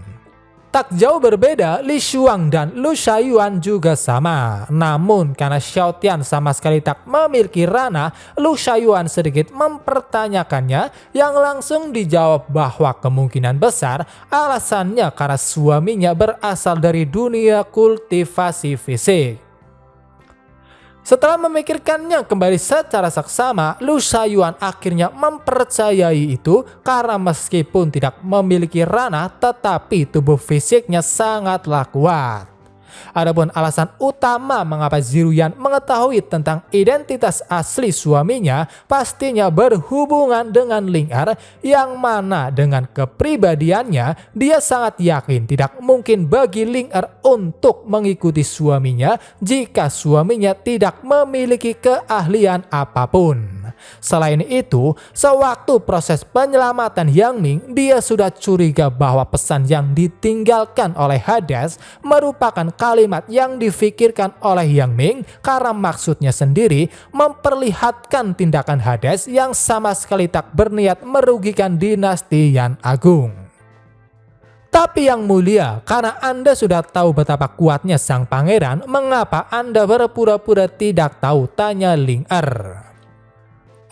Tak jauh berbeda, Li Shuang dan Lu Shaiyuan juga sama. Namun karena Xiao Tian sama sekali tak memiliki ranah, Lu Shaiyuan sedikit mempertanyakannya, yang langsung dijawab bahwa kemungkinan besar alasannya karena suaminya berasal dari dunia kultivasi fisik. Setelah memikirkannya kembali secara saksama, Lu Shaiyuan akhirnya mempercayai itu karena meskipun tidak memiliki ranah, tetapi tubuh fisiknya sangatlah kuat. Adapun alasan utama mengapa Ziruyan mengetahui tentang identitas asli suaminya pastinya berhubungan dengan Ling Er, yang mana dengan kepribadiannya dia sangat yakin tidak mungkin bagi Ling Er untuk mengikuti suaminya jika suaminya tidak memiliki keahlian apapun. Selain itu, sewaktu proses penyelamatan Yang Ming, dia sudah curiga bahwa pesan yang ditinggalkan oleh Hades merupakan kalimat yang difikirkan oleh Yang Ming, karena maksudnya sendiri memperlihatkan tindakan Hades yang sama sekali tak berniat merugikan dinasti Yan Agung. Tapi Yang Mulia, karena Anda sudah tahu betapa kuatnya sang pangeran, mengapa Anda berpura-pura tidak tahu, tanya Ling Er.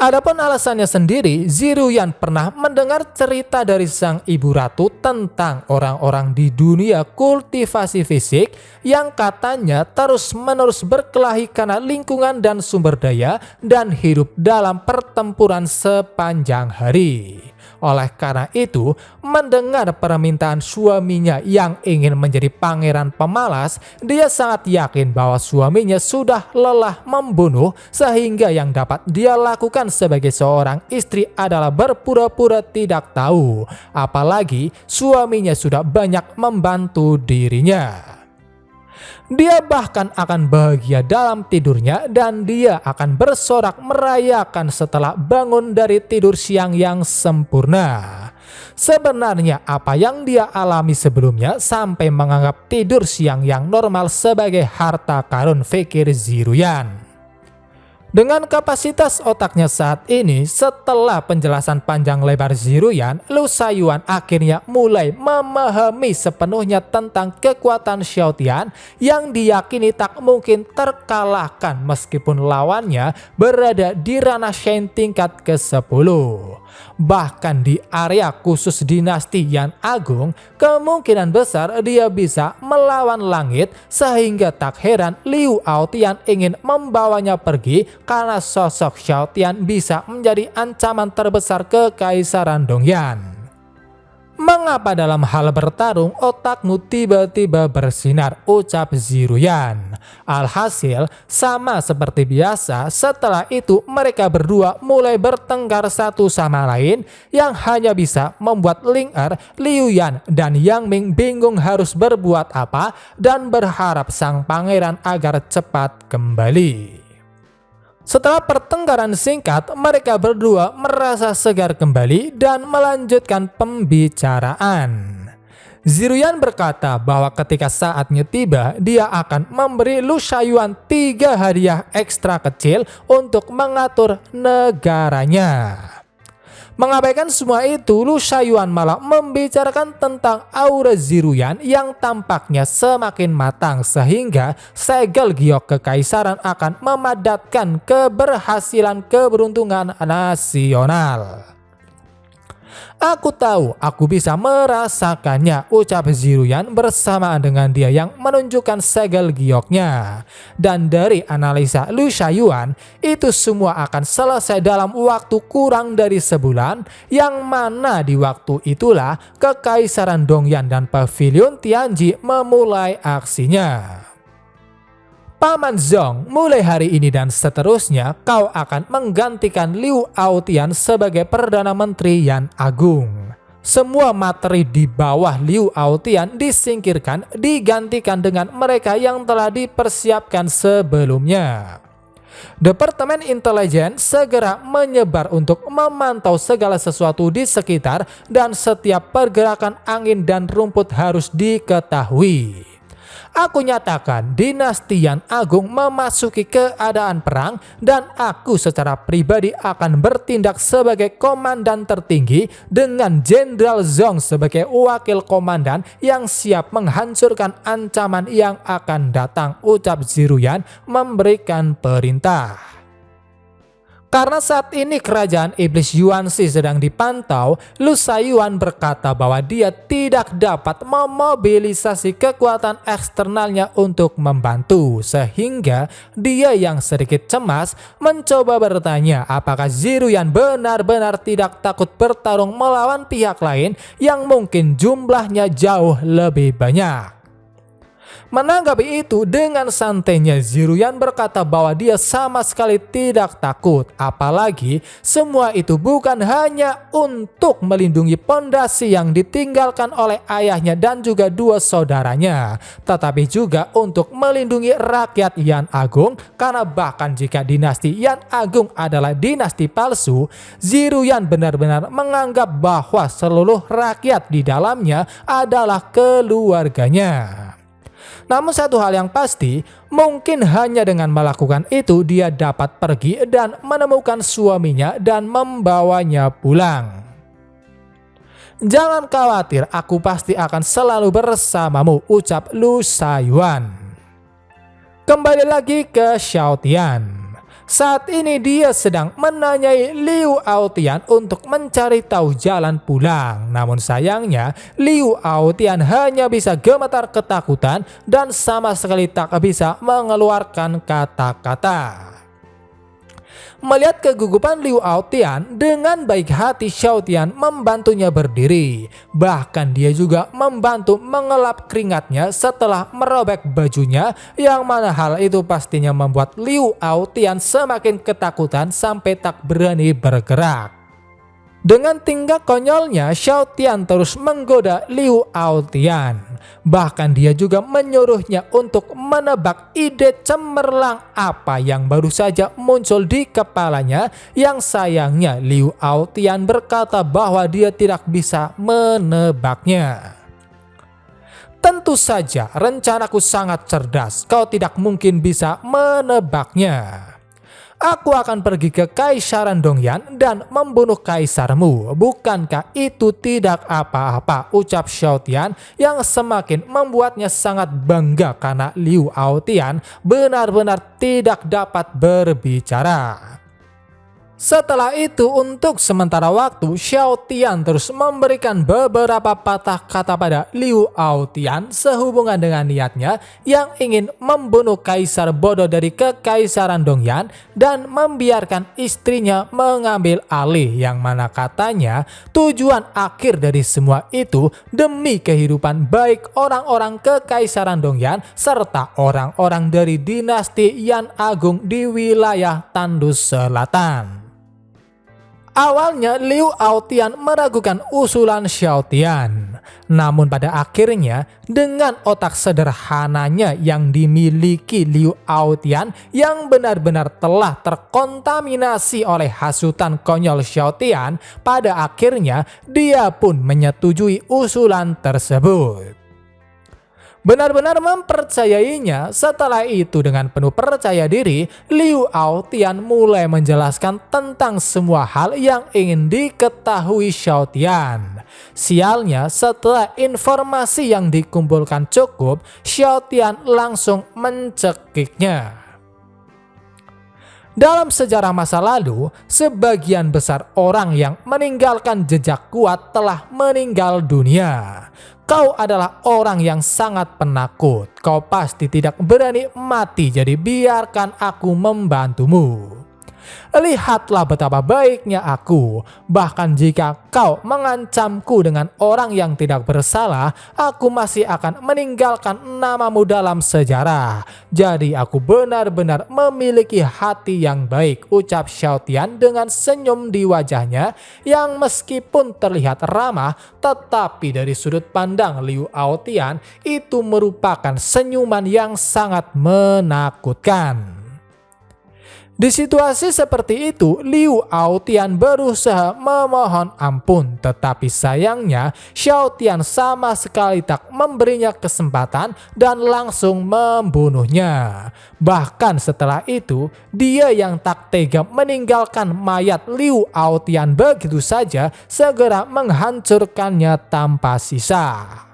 Adapun alasannya sendiri, Ziruyan pernah mendengar cerita dari sang ibu ratu tentang orang-orang di dunia kultivasi fisik yang katanya terus-menerus berkelahi karena lingkungan dan sumber daya dan hidup dalam pertempuran sepanjang hari. Oleh karena itu, mendengar permintaan suaminya yang ingin menjadi pangeran pemalas, dia sangat yakin bahwa suaminya sudah lelah membunuh, sehingga yang dapat dia lakukan sebagai seorang istri adalah berpura-pura tidak tahu, apalagi suaminya sudah banyak membantu dirinya. Dia bahkan akan bahagia dalam tidurnya dan dia akan bersorak merayakan setelah bangun dari tidur siang yang sempurna. Sebenarnya apa yang dia alami sebelumnya sampai menganggap tidur siang yang normal sebagai harta karun, fikir Ziruyan. Dengan kapasitas otaknya saat ini, setelah penjelasan panjang lebar Ziruyan, Lu Shaiyuan akhirnya mulai memahami sepenuhnya tentang kekuatan Xiao Tian yang diyakini tak mungkin terkalahkan meskipun lawannya berada di ranah Shen tingkat ke-10. Bahkan di area khusus dinasti Yan Agung, kemungkinan besar dia bisa melawan langit, sehingga tak heran Liu Aotian ingin membawanya pergi karena sosok Xiao Tian bisa menjadi ancaman terbesar Kekaisaran Dongyan. Mengapa dalam hal bertarung otakmu tiba-tiba bersinar, ucap Ziruyan. Alhasil sama seperti biasa, setelah itu mereka berdua mulai bertengkar satu sama lain, yang hanya bisa membuat Ling Er, Liu Yan, dan Yang Ming bingung harus berbuat apa dan berharap sang pangeran agar cepat kembali. Setelah pertengkaran singkat, mereka berdua merasa segar kembali dan melanjutkan pembicaraan. Ziruyan berkata bahwa ketika saatnya tiba, dia akan memberi Lu Shaoyuan 3 hadiah ekstra kecil untuk mengatur negaranya. Mengabaikan semua itu, Lu Shaoyuan malah membicarakan tentang aura Ziruyan yang tampaknya semakin matang sehingga segel giok kekaisaran akan memadatkan keberhasilan keberuntungan nasional. Aku tahu, aku bisa merasakannya, ucap Ziruyan bersamaan dengan dia yang menunjukkan segel gioknya. Dan dari analisa Lu Shaoyuan, itu semua akan selesai dalam waktu kurang dari sebulan, yang mana di waktu itulah Kekaisaran Dongyan dan Pavilion Tianji memulai aksinya. Paman Zong, mulai hari ini dan seterusnya kau akan menggantikan Liu Aotian sebagai Perdana Menteri Yan Agung. Semua materi di bawah Liu Aotian disingkirkan, digantikan dengan mereka yang telah dipersiapkan sebelumnya. Departemen Intelijen segera menyebar untuk memantau segala sesuatu di sekitar dan setiap pergerakan angin dan rumput harus diketahui. Aku nyatakan dinasti Yan Agung memasuki keadaan perang dan aku secara pribadi akan bertindak sebagai komandan tertinggi dengan Jenderal Zong sebagai wakil komandan yang siap menghancurkan ancaman yang akan datang, ucap Ziruyan memberikan perintah. Karena saat ini kerajaan iblis Yuanxi sedang dipantau, Lu Shaoyuan berkata bahwa dia tidak dapat memobilisasi kekuatan eksternalnya untuk membantu, sehingga dia yang sedikit cemas mencoba bertanya apakah Ziruyan benar-benar tidak takut bertarung melawan pihak lain yang mungkin jumlahnya jauh lebih banyak. Menanggapi itu, dengan santainya Ziruyan berkata bahwa dia sama sekali tidak takut, apalagi semua itu bukan hanya untuk melindungi pondasi yang ditinggalkan oleh ayahnya dan juga 2 saudaranya, tetapi juga untuk melindungi rakyat Yan Agung, karena bahkan jika dinasti Yan Agung adalah dinasti palsu, Ziruyan benar-benar menganggap bahwa seluruh rakyat di dalamnya adalah keluarganya. Namun satu hal yang pasti, mungkin hanya dengan melakukan itu dia dapat pergi dan menemukan suaminya dan membawanya pulang. Jangan khawatir, aku pasti akan selalu bersamamu, ucap Lu Shaoyuan. Kembali lagi ke Xiao Tian. Saat ini dia sedang menanyai Liu Aotian untuk mencari tahu jalan pulang. Namun sayangnya Liu Aotian hanya bisa gemetar ketakutan dan sama sekali tak bisa mengeluarkan kata-kata. Melihat kegugupan Liu Aotian, dengan baik hati Xiao Tian membantunya berdiri. Bahkan dia juga membantu mengelap keringatnya setelah merobek bajunya, yang mana hal itu pastinya membuat Liu Aotian semakin ketakutan sampai tak berani bergerak. Dengan tingkah konyolnya, Xiao Tian terus menggoda Liu Aotian. Bahkan dia juga menyuruhnya untuk menebak ide cemerlang apa yang baru saja muncul di kepalanya, yang sayangnya Liu Aotian berkata bahwa dia tidak bisa menebaknya. Tentu saja rencanaku sangat cerdas, kau tidak mungkin bisa menebaknya. Aku akan pergi ke Kaisaran Dongyan dan membunuh kaisarmu. Bukankah itu tidak apa-apa, ucap Xiao Tian yang semakin membuatnya sangat bangga karena Liu Aotian benar-benar tidak dapat berbicara. Setelah itu, untuk sementara waktu, Xiao Tian terus memberikan beberapa patah kata pada Liu Aotian sehubungan dengan niatnya yang ingin membunuh kaisar bodoh dari Kekaisaran Dongyan dan membiarkan istrinya mengambil alih, yang mana katanya tujuan akhir dari semua itu demi kehidupan baik orang-orang Kekaisaran Dongyan serta orang-orang dari dinasti Yan Agung di wilayah Tandus Selatan. Awalnya Liu Aotian meragukan usulan Xiao Tian. Namun pada akhirnya dengan otak sederhananya yang dimiliki Liu Aotian yang benar-benar telah terkontaminasi oleh hasutan konyol Xiaotian, pada akhirnya dia pun menyetujui usulan tersebut. Benar-benar mempercayainya. Setelah itu dengan penuh percaya diri, Liu Aotian mulai menjelaskan tentang semua hal yang ingin diketahui Xiaotian. Sialnya, setelah informasi yang dikumpulkan cukup, Xiaotian langsung mencekiknya. Dalam sejarah masa lalu, sebagian besar orang yang meninggalkan jejak kuat telah meninggal dunia. Kau adalah orang yang sangat penakut. Kau pasti tidak berani mati, jadi biarkan aku membantumu. Lihatlah betapa baiknya aku. Bahkan jika kau mengancamku dengan orang yang tidak bersalah, aku masih akan meninggalkan namamu dalam sejarah. Jadi aku benar-benar memiliki hati yang baik, ucap Xiaotian dengan senyum di wajahnya yang meskipun terlihat ramah, tetapi dari sudut pandang Liu Aotian itu merupakan senyuman yang sangat menakutkan. Di situasi seperti itu, Liu Aotian berusaha memohon ampun, tetapi sayangnya Xiaotian sama sekali tak memberinya kesempatan dan langsung membunuhnya. Bahkan setelah itu, dia yang tak tega meninggalkan mayat Liu Aotian begitu saja, segera menghancurkannya tanpa sisa.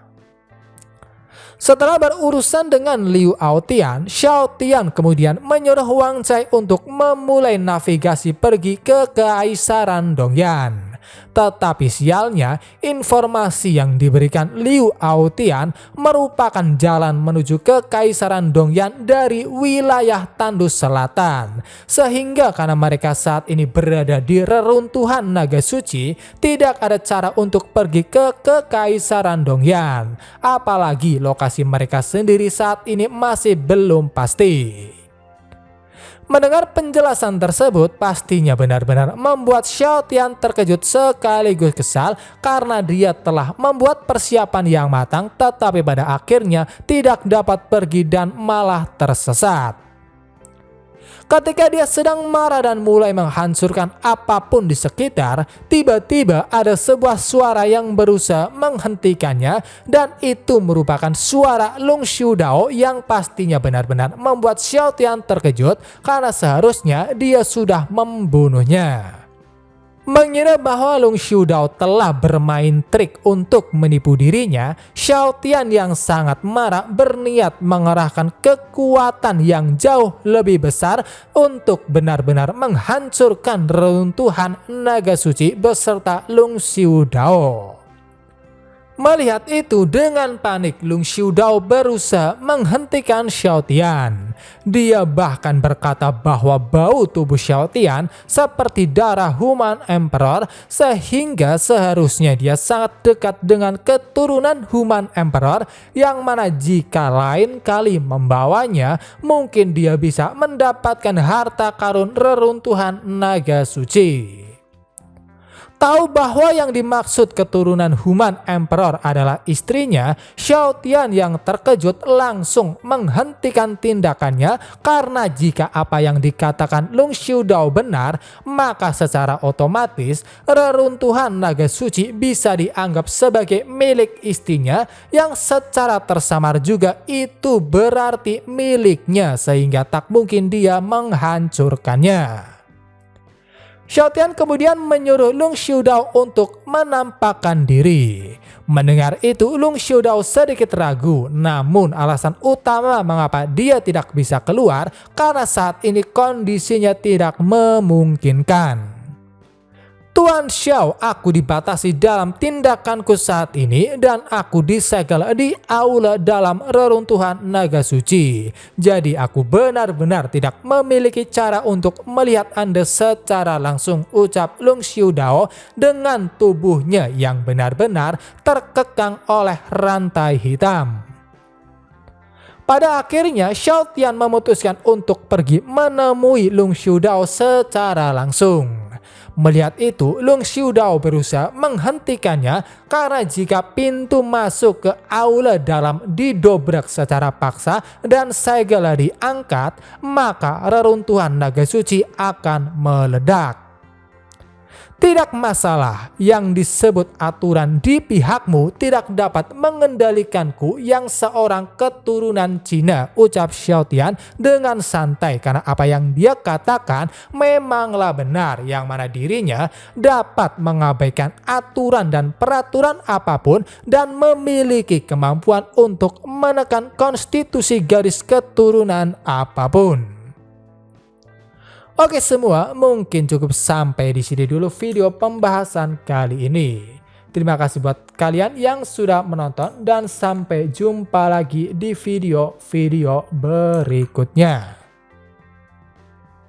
Setelah berurusan dengan Liu Aotian, Xiaotian kemudian menyuruh Wang Cai untuk memulai navigasi pergi ke Kekaisaran Dongyan. Tetapi sialnya, informasi yang diberikan Liu Aotian merupakan jalan menuju ke Kekaisaran Dongyan dari wilayah Tandus Selatan. Sehingga karena mereka saat ini berada di reruntuhan naga suci, tidak ada cara untuk pergi ke Kekaisaran Dongyan. Apalagi lokasi mereka sendiri saat ini masih belum pasti. Mendengar penjelasan tersebut pastinya benar-benar membuat Xiaotian terkejut sekaligus kesal karena dia telah membuat persiapan yang matang tetapi pada akhirnya tidak dapat pergi dan malah tersesat. Ketika dia sedang marah dan mulai menghancurkan apapun di sekitar, tiba-tiba ada sebuah suara yang berusaha menghentikannya dan itu merupakan suara Long Xiudao yang pastinya benar-benar membuat Xiaotian terkejut karena seharusnya dia sudah membunuhnya. Mengira bahwa Long Xiudao telah bermain trik untuk menipu dirinya, Xiaotian yang sangat marah berniat mengerahkan kekuatan yang jauh lebih besar untuk benar-benar menghancurkan reruntuhan naga suci beserta Long Xiudao. Melihat itu dengan panik, Long Xiudao berusaha menghentikan Xiaotian. Dia bahkan berkata bahwa bau tubuh Xiaotian seperti darah Human Emperor sehingga seharusnya dia sangat dekat dengan keturunan Human Emperor yang mana jika lain kali membawanya mungkin dia bisa mendapatkan harta karun reruntuhan naga suci. Tahu bahwa yang dimaksud keturunan Human Emperor adalah istrinya, Xiaotian yang terkejut langsung menghentikan tindakannya karena jika apa yang dikatakan Long Xiudao benar, maka secara otomatis reruntuhan naga suci bisa dianggap sebagai milik istrinya yang secara tersamar juga itu berarti miliknya sehingga tak mungkin dia menghancurkannya. Xiaotian kemudian menyuruh Long Xiudao untuk menampakkan diri. Mendengar itu Long Xiudao sedikit ragu, namun alasan utama mengapa dia tidak bisa keluar karena saat ini kondisinya tidak memungkinkan. Tuan Xiao, aku dibatasi dalam tindakanku saat ini dan aku disegel di aula dalam reruntuhan naga suci. Jadi aku benar-benar tidak memiliki cara untuk melihat Anda secara langsung, ucap Long Xiudao dengan tubuhnya yang benar-benar terkekang oleh rantai hitam. Pada akhirnya Xiaotian memutuskan untuk pergi menemui Long Xiudao secara langsung. Melihat itu, Lung Xiudao berusaha menghentikannya karena jika pintu masuk ke aula dalam didobrak secara paksa dan segala diangkat, maka reruntuhan naga suci akan meledak. Tidak masalah, yang disebut aturan di pihakmu tidak dapat mengendalikanku yang seorang keturunan Cina, ucap Xiao Tian dengan santai karena apa yang dia katakan memanglah benar, yang mana dirinya dapat mengabaikan aturan dan peraturan apapun dan memiliki kemampuan untuk menekan konstitusi garis keturunan apapun. Oke semua, mungkin cukup sampai di sini dulu video pembahasan kali ini. Terima kasih buat kalian yang sudah menonton dan sampai jumpa lagi di video-video berikutnya.